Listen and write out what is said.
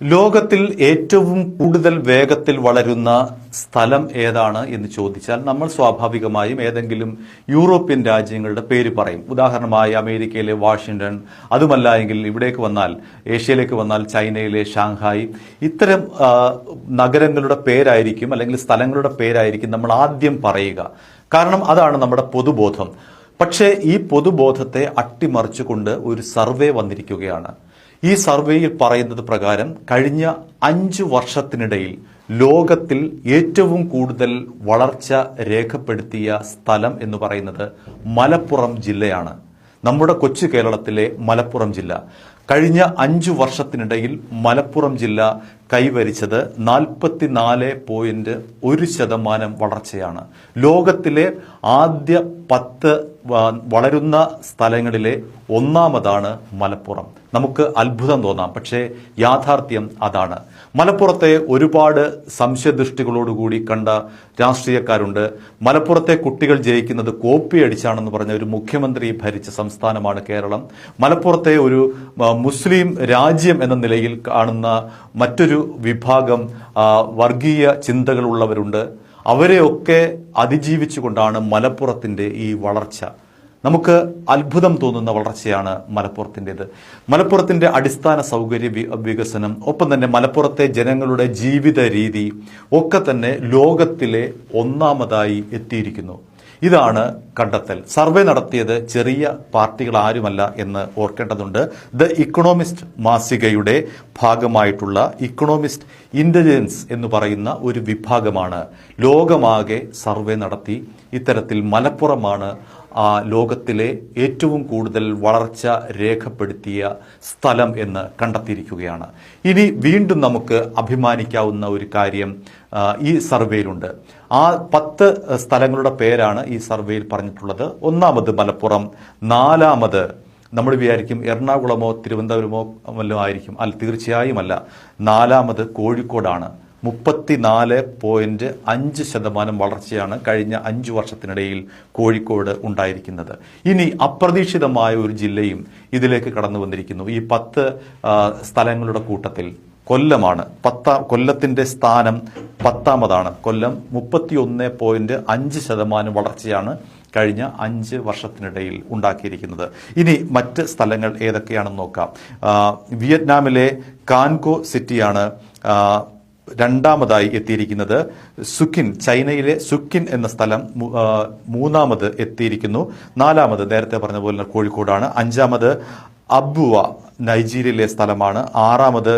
ലോകത്തിൽ ഏറ്റവും കൂടുതൽ വേഗത്തിൽ വളരുന്ന സ്ഥലം ഏതാണ് എന്ന് ചോദിച്ചാൽ നമ്മൾ സ്വാഭാവികമായും ഏതെങ്കിലും യൂറോപ്യൻ രാജ്യങ്ങളുടെ പേര് പറയും. ഉദാഹരണമായി അമേരിക്കയിലെ വാഷിംഗ്ടൺ, അതുമല്ല എങ്കിൽ ഇവിടേക്ക് വന്നാൽ ഏഷ്യയിലേക്ക് വന്നാൽ ചൈനയിലെ ഷാങ്ഹായ്, ഇത്തരം നഗരങ്ങളുടെ പേരായിരിക്കും അല്ലെങ്കിൽ സ്ഥലങ്ങളുടെ പേരായിരിക്കും നമ്മൾ ആദ്യം പറയുക. കാരണം അതാണ് നമ്മുടെ പൊതുബോധം. പക്ഷേ ഈ പൊതുബോധത്തെ അട്ടിമറിച്ചുകൊണ്ട് ഒരു സർവേ വന്നിരിക്കുകയാണ്. ഈ സർവേയിൽ പറയുന്നത് പ്രകാരം കഴിഞ്ഞ 5 വർഷത്തിനിടയിൽ ലോകത്തിൽ ഏറ്റവും കൂടുതൽ വളർച്ച രേഖപ്പെടുത്തിയ സ്ഥലം എന്ന് പറയുന്നത് മലപ്പുറം ജില്ലയാണ്. നമ്മുടെ കൊച്ചു കേരളത്തിലെ മലപ്പുറം ജില്ല കഴിഞ്ഞ 5 വർഷത്തിനിടയിൽ മലപ്പുറം ജില്ല കൈവരിച്ചത് 44.1% വളർച്ചയാണ്. ലോകത്തിലെ ആദ്യ 10 വളരുന്ന സ്ഥലങ്ങളിലെ ഒന്നാമതാണ് മലപ്പുറം. നമുക്ക് അത്ഭുതം തോന്നാം, പക്ഷേ യാഥാർത്ഥ്യം അതാണ്. മലപ്പുറത്തെ ഒരുപാട് സംശയദൃഷ്ടികളോടുകൂടി കണ്ട രാഷ്ട്രീയക്കാരുണ്ട്. മലപ്പുറത്തെ കുട്ടികൾ ജയിക്കുന്നത് കോപ്പി അടിച്ചാണെന്ന് പറഞ്ഞ ഒരു മുഖ്യമന്ത്രി ഭരിച്ച സംസ്ഥാനമാണ് കേരളം. മലപ്പുറത്തെ ഒരു മുസ്ലിം രാജ്യം എന്ന നിലയിൽ കാണുന്ന മറ്റൊരു വിഭാഗം വർഗീയ ചിന്തകളുള്ളവരുണ്ട്. അവരെയൊക്കെ അതിജീവിച്ചുകൊണ്ടാണ് മലപ്പുറത്തിന്റെ ഈ വളർച്ച. നമുക്ക് അത്ഭുതം തോന്നുന്ന വളർച്ചയാണ് മലപ്പുറത്തിൻ്റെത്. മലപ്പുറത്തിന്റെ അടിസ്ഥാന സൗകര്യ വികസനം, ഒപ്പം തന്നെ മലപ്പുറത്തെ ജനങ്ങളുടെ ജീവിത രീതി ഒക്കെ തന്നെ ലോകത്തിലെ ഒന്നാമതായി എത്തിയിരിക്കുന്നു. ഇതാണ് കണ്ടെത്തൽ. സർവേ നടത്തിയത് ചെറിയ പാർട്ടികൾ ആരുമല്ല എന്ന് ഓർക്കേണ്ടതുണ്ട്. ദ ഇക്കണോമിസ്റ്റ് മാസികയുടെ ഭാഗമായിട്ടുള്ള ഇക്കണോമിസ്റ്റ് ഇന്റലിജൻസ് എന്ന് പറയുന്ന ഒരു വിഭാഗമാണ് ലോകമാകെ സർവേ നടത്തി ഇത്തരത്തിൽ മലപ്പുറമാണ് ലോകത്തിലെ ഏറ്റവും കൂടുതൽ വളർച്ച രേഖപ്പെടുത്തിയ സ്ഥലം എന്ന് കണ്ടെത്തിയിരിക്കുകയാണ്. ഇനി വീണ്ടും നമുക്ക് അഭിമാനിക്കാവുന്ന ഒരു കാര്യം ഈ സർവേയിലുണ്ട്. 10 സ്ഥലങ്ങളുടെ പേരാണ് ഈ സർവേയിൽ പറഞ്ഞിട്ടുള്ളത്. ഒന്നാമത് മലപ്പുറം, നാലാമത് നമ്മൾ വിചാരിക്കും എറണാകുളമോ തിരുവനന്തപുരമോ വല്ലതും ആയിരിക്കും. അല്ല, തീർച്ചയായും അല്ല. നാലാമത് കോഴിക്കോടാണ്. 34.5% വളർച്ചയാണ് കഴിഞ്ഞ 5 വർഷത്തിനിടയിൽ കോഴിക്കോട് ഉണ്ടായിരിക്കുന്നത്. ഇനി അപ്രതീക്ഷിതമായ ഒരു ജില്ലയും ഇതിലേക്ക് കടന്നു വന്നിരിക്കുന്നു. ഈ 10 സ്ഥലങ്ങളുടെ കൂട്ടത്തിൽ കൊല്ലമാണ്. കൊല്ലത്തിന്റെ സ്ഥാനം 10ാമതാണ്. കൊല്ലം 31.5% വളർച്ചയാണ് കഴിഞ്ഞ 5 വർഷത്തിനിടയിൽ ഉണ്ടാക്കിയിരിക്കുന്നത്. ഇനി മറ്റ് സ്ഥലങ്ങൾ ഏതൊക്കെയാണെന്ന് നോക്കാം. വിയറ്റ്നാമിലെ കാൻകോ സിറ്റിയാണ് രണ്ടാമതായി എത്തിയിരിക്കുന്നത്. സുക്കിൻ, ചൈനയിലെ സുക്കിൻ എന്ന സ്ഥലം 3ാമത് എത്തിയിരിക്കുന്നു. 4ാമത് നേരത്തെ പറഞ്ഞ പോലെ കോഴിക്കോടാണ്. 5ാമത് അബുവ, നൈജീരിയയിലെ സ്ഥലമാണ്. 6ാമത്